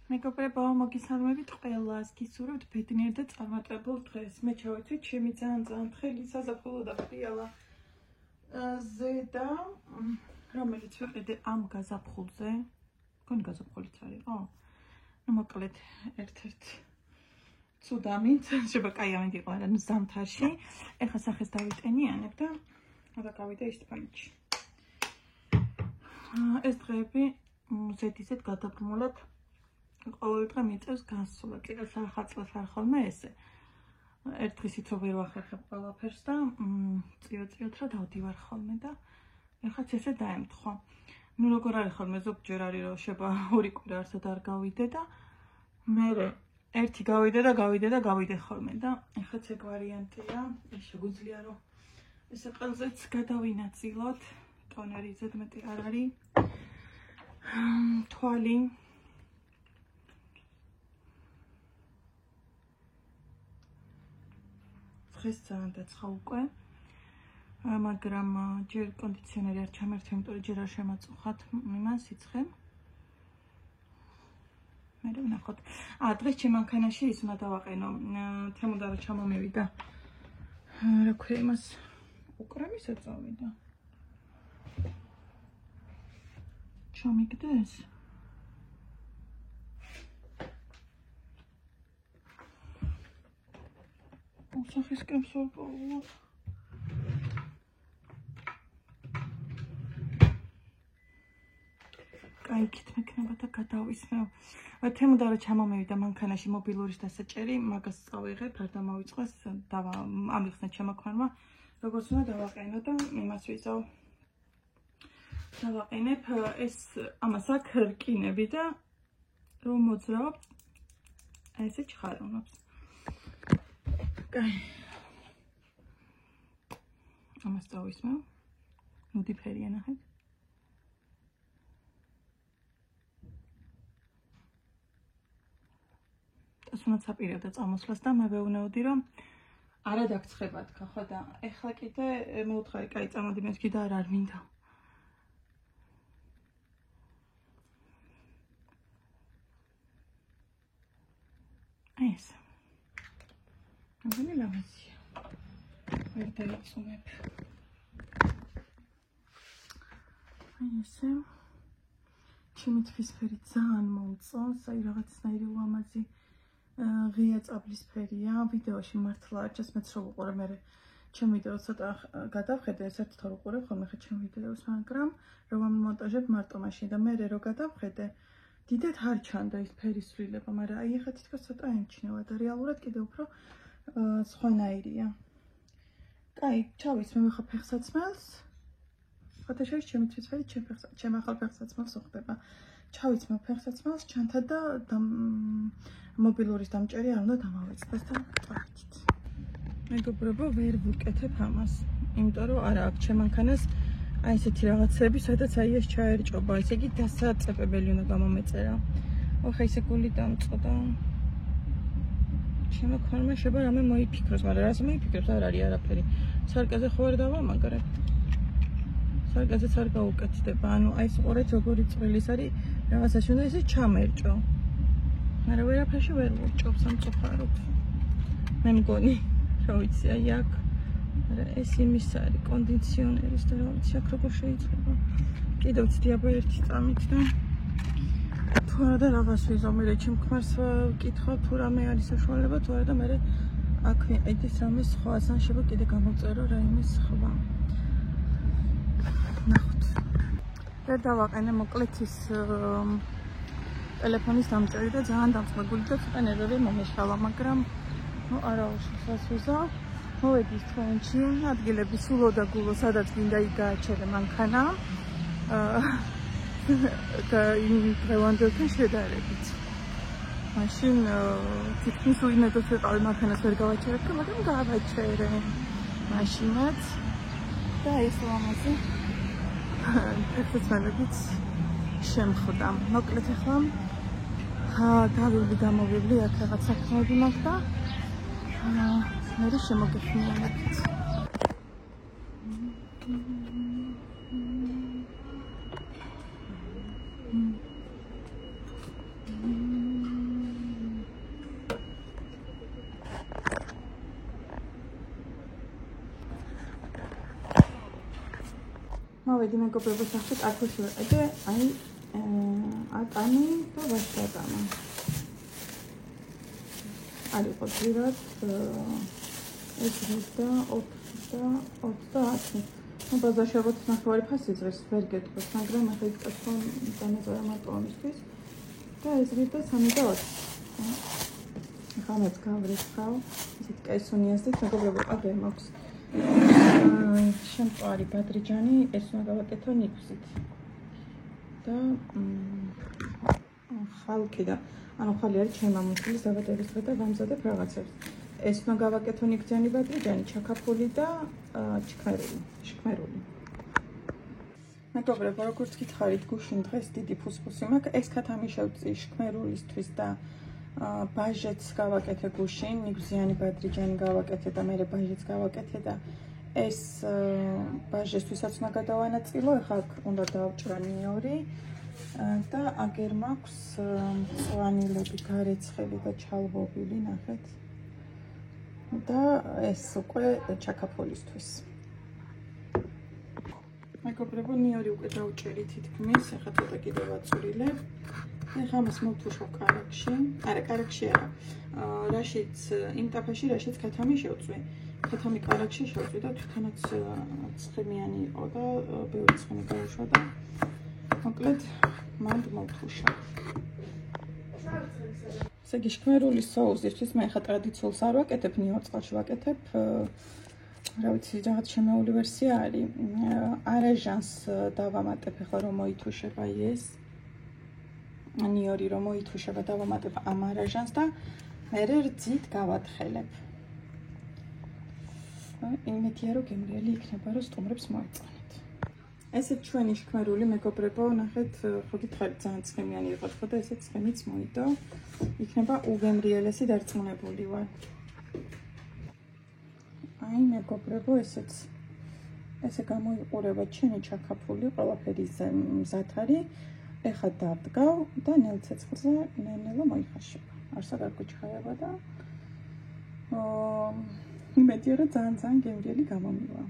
მეგობრებო, მოგესალმებით ყველას, გისურვებთ ბედნიერ და წარმატებულ დღეს. მე ჩავეცით ჩემი ძალიან თხელი საზაფხულო და ფრიალა ზედა, რომელიც ვიყიდე ამ გაზაფხულზე. გონი გაზაფხულიც არის, ხო? მოკლედ ერთ-ერთ ცუდამით, შეიძლება კაი ამით იყო, მაგრამ ზამთარში. ეხლა სახეს დავიტენიანებ და გავიდე ისპანეთში. ეს დღეები ზედიზედ გადაბრუნულად ყოველ დღე მიწევს გასვლა, კიდევ საახალწლოს არ ხოლმე ესე. ერთ დღისით რო ვერ ვახერხებ ყველაფერს და წიოთ რა დავდივარ ხოლმე და ეხლაც ესე დაემთხვა. ნუ როგორ არის ხოლმე ზოგჯერ არის რომ შეიძლება ორი კვირა არსად არ გავიდე და მე ერთი გავიდე ხოლმე და ეხლაც ეგ ვარიანტია. შეგვიძლია რომ ესე ყველზეც გადავინაწილოთ. ტონერი ზედმეტი არ არის. თვალი დღეს ძალიან დაცხა უკვე, მაგრამ ჯერ კონდიციონერი არ ჩამერთე, იმიტომ რომ ჯერ არ შემაწუხათ იმან სიცხე. მე ვნახოთ. დღეს ჩემ მანქანაში ის უნდა დავაყენო, თემოდა რა ჩამომივიდა. რა ქვია იმას? უკრემისა წავიდა. ჩამიგდეს? სახის კემსორბოლა. კაიქით მექნება და გადავისმევ. თემოდა რა ჩამომივიდა მანქანაში მობილურის დასაჭერი, მაგას წავიღებ, არ დამავიწყოს, ამიხსნა ჩემოქმანმა, როგორც უნდა დავაყენო და იმას ვიზავ. დავაყენებ ეს ამას აქ რკინები და რომ მოძრავ ესე ჩხაროვნობს. კაი. ამას დავისმევ. ნუდი ფერია ნახეთ. ასუნაც აპირებდა წამოსვლას და მე ვეუბნეოდი რომ არა დაგცხება თქვა ხო და ეხლა კიდე მეუთხარი კაი წამოდი მე კიდე არ მინდა. ეს მგონი ლამაზია. ვერ დაიწუნებ. ესე ჩემი თვისფერი ძალიან მომწონს, აი რაღაცნაირი ლამაზი ღია წაბლისფერია. ვიდეოში მართლა არჩას მეც რო ვუყურე, მე ჩემ ვიდეოს ცოტა გადავხედე, ესეთ თორ უყურებ ხოლმე ხა ჩემ ვიდეოს, მაგრამ რომ ამონტაჟებ მარტო მაშინ და მე რო გადავხედე დიდეთ არ ჩანდა ის ფერისვლილება, მაგრამ აი ეხლა თითქოს ცოტა ემჩნევა და რეალურად კიდე უფრო სხვანაირია. კაი, ჩავისმევ ხა ფეხსაცმელს. ფოტოშოპში ჩემი თვისფერი ჩემ ახალ ფეხსაცმელს ვხდება. ჩავისმევ ფეხსაცმელს, ჩანთა და მობილურის დამჭერი არ უნდა დამავიწყდეს და წავიდით. მეგობრებო, ვერ ვუკეთებ ამას, იმიტომ რომ არა აქვს ჩემ მანქანას აი ესეთი რაღაცები, სადაც აი ეს ჩაერჭობა, ესე იგი დასაწებებელი უნდა გამომეწერა. ოხა ისე გული დამწოდა. შემოქმნმა შეიძლება რამე მოიფიქროს, მაგრამ რას მოიფიქრებს არ არის არაფერი. სარკაზე ხო არ დავამაგრებ. სარკაზეც არ გაუკეთდება. ანუ აი ეს ყურეთ როგორი წვრილი არის, რაღაცაში უნდა ესე ჩამერჭო. მაგრამ ვერაფერში ვერ ვურჭობს ამ წუხაროთ. მე მგონი, რა ვიცი, აი აქ ეს იმის არის კონდიციონერის და რა ვიცი აქ როგორ შეიძლება. კიდევ ვცდი აბა ერთი წამით და თუ არა და რაღაც ვიზო, მე ჩემ ქმარს ვკითხავ თუ რამე არის საშუალება თუ არა და მე აქ ვიყიდეს რამე სხვა, ან შეიძლება კიდე გამოვწერო რაიმე სხვა. ნახოთ. ვერ დავაყენე მოკლედ ის ტელეფონის დამჭერი და ძალიან დამწმებული და ცოტა ნერვები მომეშალა, მაგრამ ნუ არა უშავს ვიზავ. მოვედი თონჩი, ადგილები სულო და გულო, სადაც გინდა იქ გააჩერე მანქანა. და იმ დღევანდელთან შედარებით. მაშინ თითქმის უიმედოდ ვიყავი მანქანას ვერ გავაჩერებ, მაგრამ გავაჩერე მაშინაც და ეს ლამაზი ფეხსაცმელებიც შემხვდა. მოკლედ ახლა გამოვივლი აქ რაღაც საქმეები მაქვს და მე შემოგეხმიანებთ. მოვედი მეგობრებო სახში კარტოფილს ვიყიდე, აი ატანი და ვაშატანა. არის ყოველდღიურად ეს რიდა 20. Ну, ბაზარში ალბათ ნახევარი ფასი იღებს, ვერ გეტყვით, მაგრამ ახლა იკეთო დანაწევრა მარტო ამისთვის. და ეს რიდა 3.20. ხამებს გავრიცხავ, ისეთ კაისუნიასით, მეგობრებო, აგერ მაქვს. შემწვარი ბადრიჯანი, ეს უნდა გავაკეთო ნიგვზით. და ხალკი და ანუ ხალი არის ჩემი მამამისის დაბადების დღე და ვამზადებ რაღაცებს. ეს უნდა გავაკეთო ნიგვზიანი ბადრიჯანი, ჩაქაფული და შქმერული. მეგობრებო, როგორც გითხარით, გუშინ დღეს დიდი ფუსფუსი მაქვს. ეს ქათამი შევწი შქმერულისთვის და ბაჟეთს გავაკეთე გუშინ, ნიგვზიანი ბადრიჯანი გავაკეთე და მერე ბაჟეთს გავაკეთე და ეს ბაჟესთვისაც უნდა გადავანაწილო, ეხლა უნდა დავჭრა ნიორი და აგერ მაქვს მწვანილები, გარეცხელი და ჩალბობილი, ნახეთ. და ეს უკვე ჩაქაფოლისთვის. მეგობრებო, ნიორი უკვე დავჭერი თითქმის, ეხლა ცოტა კიდევ ვაწვრილებ. ეხლა ამას მოვთუშავ კარაქში. არა, კარაქში არა. რაშიც იმ ტაფაში, რაშიც ქათამი შევწვი. ქათამი კარაქში შევწვი და თვითონაც ცხიმიანი იყო და ბევრი ცხიმი გაუშვა და მოკლედ მანდ მოვთუშავ. ესე იგი, შქმერული соусისთვის მე ხა ტრადიციულს არ ვაკეთებ, ნიორ წყალში ვაკეთებ. რა ვიცი, რაღაც შემეული ვერსია არის. არაჟანს დავამატებ ახლა რომ მოითუშება ეს. ნიორი რომ მოითუშება დავამატებ ამ არაჟანს და მერე რძით გავათხელებ. იმედია რომ გემრიელი იქნება, რომ სტუმრებს მოეწყნეთ. ესეთ ჩვენი შქმერული მეგობრებო, ნახეთ, ხო გითხარით ძალიან ცხიმიანი იყო ხო და ესეთ ცხიმიც მოიდო. იქნება უგემრიელესი დარწმუნებული ვარ. აი მეგობრებო, ესე გამოიყურება ჩემი ჩაქაფული, ყველაფერი მზად არის. ეხლა დავდგავ და ნელ ცეცხლზე ნელ-ნელა მოიხარშება. არსა გაგუჩხარება და იმედია რომ ძალიან გემრიელი გამომივა.